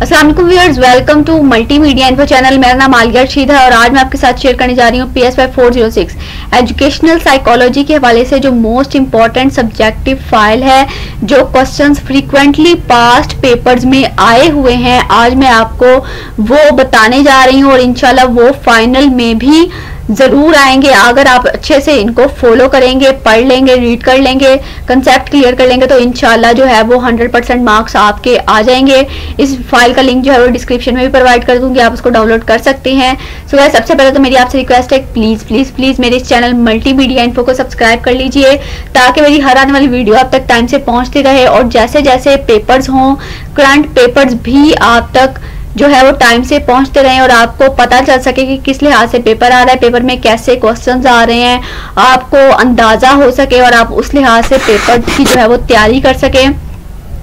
अस्सलाम वालेकुम viewers, welcome to multimedia info channel. मेरा नाम आलिया रशीद है और आज मैं आपके साथ शेयर करने जा रही हूँ PSY 406 एजुकेशनल साइकोलॉजी के हवाले से जो मोस्ट इम्पॉर्टेंट सब्जेक्टिव फाइल है, जो क्वेश्चंस फ्रीक्वेंटली पास्ट पेपर्स में आए हुए हैं, आज मैं आपको वो बताने जा रही हूँ और इंशाल्लाह वो फाइनल में भी जरूर आएंगे। अगर आप अच्छे से इनको फॉलो करेंगे, पढ़ लेंगे, रीड कर लेंगे, कंसेप्ट क्लियर कर लेंगे तो इंशाल्लाह जो है वो 100% मार्क्स आपके आ जाएंगे। इस फाइल का लिंक जो है वो डिस्क्रिप्शन में भी प्रोवाइड कर दूंगी, आप उसको डाउनलोड कर सकते हैं। सो गाइस, सबसे पहले तो मेरी आपसे रिक्वेस्ट है, प्लीज प्लीज प्लीज मेरे इस चैनल मल्टीमीडिया इन्फो को सब्सक्राइब कर लीजिए ताकि मेरी हर आने वाली वीडियो आप तक टाइम से पहुंचती रहे और जैसे जैसे पेपर्स हों, करंट पेपर्स भी आप तक जो है वो टाइम से पहुंचते रहे और आपको पता चल सके कि किस लिहाज से पेपर आ रहा है, पेपर में कैसे क्वेश्चंस आ रहे हैं, आपको अंदाजा हो सके और आप उस लिहाज से पेपर की जो है वो तैयारी कर सके।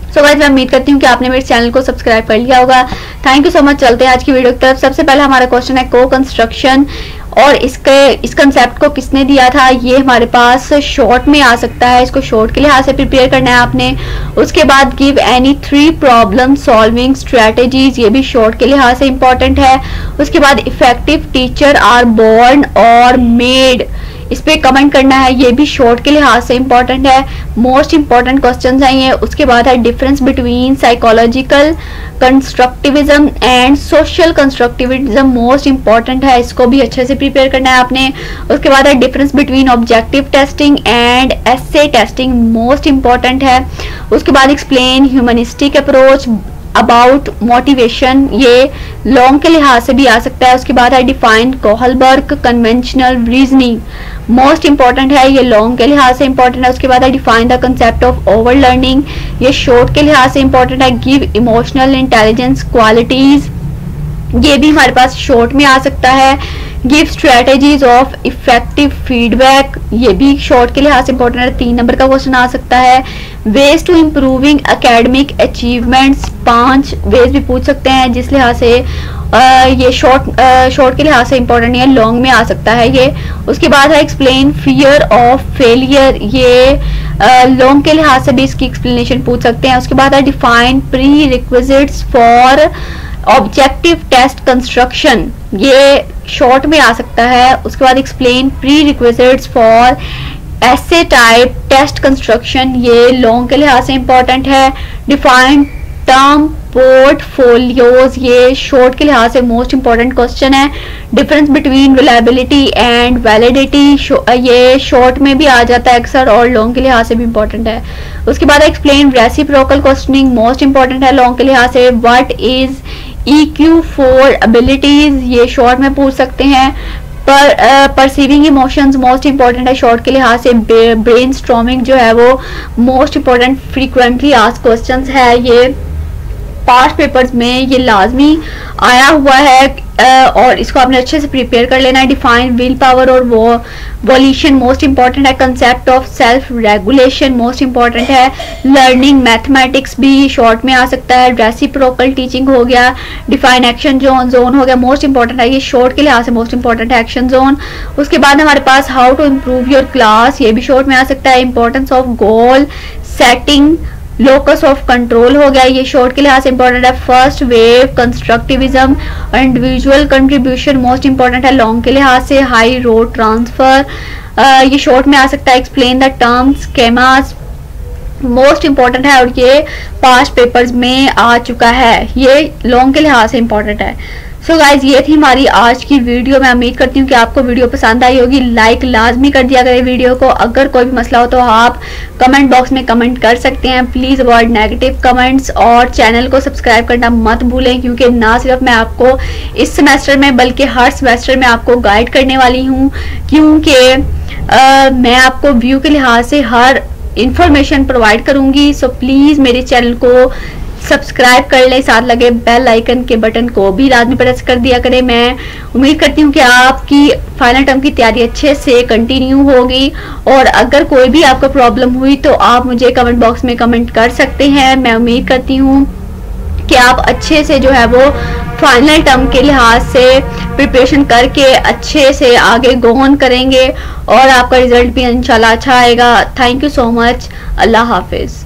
सो गाइस, मैं उम्मीद करती हूँ कि आपने मेरे चैनल को सब्सक्राइब कर लिया होगा। Thank you so much. चलते हैं आज की वीडियो की तरफ। सबसे पहले हमारा क्वेश्चन है को कंस्ट्रक्शन, और इस कंसेप्ट को किसने दिया था, ये हमारे पास शॉर्ट में आ सकता है, इसको शॉर्ट के लिहाज से प्रिपेयर करना है आपने। उसके बाद give any 3 problem solving strategies, ये भी शॉर्ट के लिहाज से इंपॉर्टेंट है। उसके बाद इफेक्टिव टीचर आर बोर्न और मेड, इस पे कमेंट करना है, ये भी शॉर्ट के लिहाज से इंपॉर्टेंट है। मोस्ट इंपॉर्टेंट क्वेश्चन है ये। उसके बाद है difference between psychological constructivism and social constructivism, most important है, इसको भी अच्छे से प्रिपेयर करना है आपने। उसके बाद है difference between objective testing and essay testing, most important है। उसके बाद explain humanistic approach about motivation, ये लॉन्ग के लिहाज से भी आ सकता है। उसके बाद है defined Kohlberg conventional reasoning, most important है, ये लॉन्ग के लिहाज से इंपॉर्टेंट है। उसके बाद है define the concept of over learning, ये शॉर्ट के लिहाज से इंपॉर्टेंट है। गिव इमोशनल इंटेलिजेंस क्वालिटीज, ये भी हमारे पास शॉर्ट में आ सकता है। Give strategies of effective feedback, ये भी शॉर्ट के लिहाज से इंपॉर्टेंट है, 3 नंबर का क्वेश्चन आ सकता है। Ways to improving academic achievements, 5 ways भी पूछ सकते हैं, जिस लिहाज से ये शॉर्ट के लिहाज से इंपॉर्टेंट नहीं है, लॉन्ग में आ सकता है ये। उसके बाद है एक्सप्लेन फियर ऑफ फेलियर, ये लॉन्ग के लिहाज से भी इसकी एक्सप्लेनेशन पूछ सकते हैं। उसके बाद है define prerequisites for objective test construction, ये शॉर्ट में आ सकता है। उसके बाद explain prerequisites for essay type test construction, ये लॉन्ग के लिहाज से इंपॉर्टेंट है। डिफाइन टर्म पोर्टफोलियोज, ये शॉर्ट के लिहाज से मोस्ट इंपॉर्टेंट क्वेश्चन है। Difference between reliability and validity, ये शॉर्ट में भी आ जाता है अक्सर और लॉन्ग के लिहाज से भी इंपॉर्टेंट है। उसके बाद explain reciprocal questioning, most important है लॉन्ग के लिहाज से। What is EQ for abilities, ये शॉर्ट में पूछ सकते हैं। परसीविंग इमोशंस, मोस्ट इंपॉर्टेंट है शॉर्ट के लिहाज से। ब्रेन स्टॉर्मिंग जो है वो most important frequently asked questions है, ये पास्ट पेपर्स में ये लाजमी आया हुआ है और इसको आपने अच्छे से प्रिपेयर कर लेना है। डिफाइन विल पावर और वॉल्यूशन, मोस्ट इंपॉर्टेंट है। Concept of self regulation, most important है। लर्निंग मैथमेटिक्स भी शॉर्ट में आ सकता है। रेसिप्रोकल टीचिंग हो गया। डिफाइन एक्शन जोन हो गया, मोस्ट इंपॉर्टेंट है, ये शॉर्ट के लिहाज से मोस्ट इंपॉर्टेंट है एक्शन जोन। उसके बाद हमारे पास how to improve your class, ये भी शॉर्ट में आ सकता है। Importance of goal setting, locus of control हो गया, ये शॉर्ट के लिहाज से इंपॉर्टेंट है। फर्स्ट वेव कंस्ट्रक्टिविज्म और इंडिविजुअल कंट्रीब्यूशन, मोस्ट इंपॉर्टेंट है लॉन्ग के लिहाज से। हाई रोड ट्रांसफर, ये शॉर्ट में आ सकता है। Explain the terms schemas, most important है और ये पास्ट पेपर्स में आ चुका है, ये लॉन्ग के लिहाज से इंपॉर्टेंट है। सो गाइज, ये थी हमारी आज की वीडियो। मैं उम्मीद करती हूँ कि आपको वीडियो पसंद आई होगी। लाइक लाजमी कर दिया करें वीडियो को। अगर कोई भी मसला हो तो आप कमेंट बॉक्स में कमेंट कर सकते हैं। प्लीज़ अवॉइड नेगेटिव कमेंट्स और चैनल को सब्सक्राइब करना मत भूलें, क्योंकि ना सिर्फ मैं आपको इस सेमेस्टर में बल्कि हर सेमेस्टर में आपको गाइड करने वाली हूँ, क्योंकि मैं आपको व्यू के लिहाज से हर इंफॉर्मेशन प्रोवाइड करूँगी। सो प्लीज़ मेरे चैनल को सब्सक्राइब कर ले, साथ लगे बेल आइकन के बटन को भी लाजमी प्रेस कर दिया करें। मैं उम्मीद करती हूँ कि आपकी फाइनल टर्म की तैयारी अच्छे से कंटिन्यू होगी और अगर कोई भी आपको प्रॉब्लम हुई तो आप मुझे कमेंट बॉक्स में कमेंट कर सकते हैं। मैं उम्मीद करती हूँ कि आप अच्छे से जो है वो फाइनल टर्म के लिहाज से प्रिपरेशन करके अच्छे से आगे गो ऑन करेंगे और आपका रिजल्ट भी इंशाल्लाह अच्छा आएगा। Thank you so much. Allah Hafiz.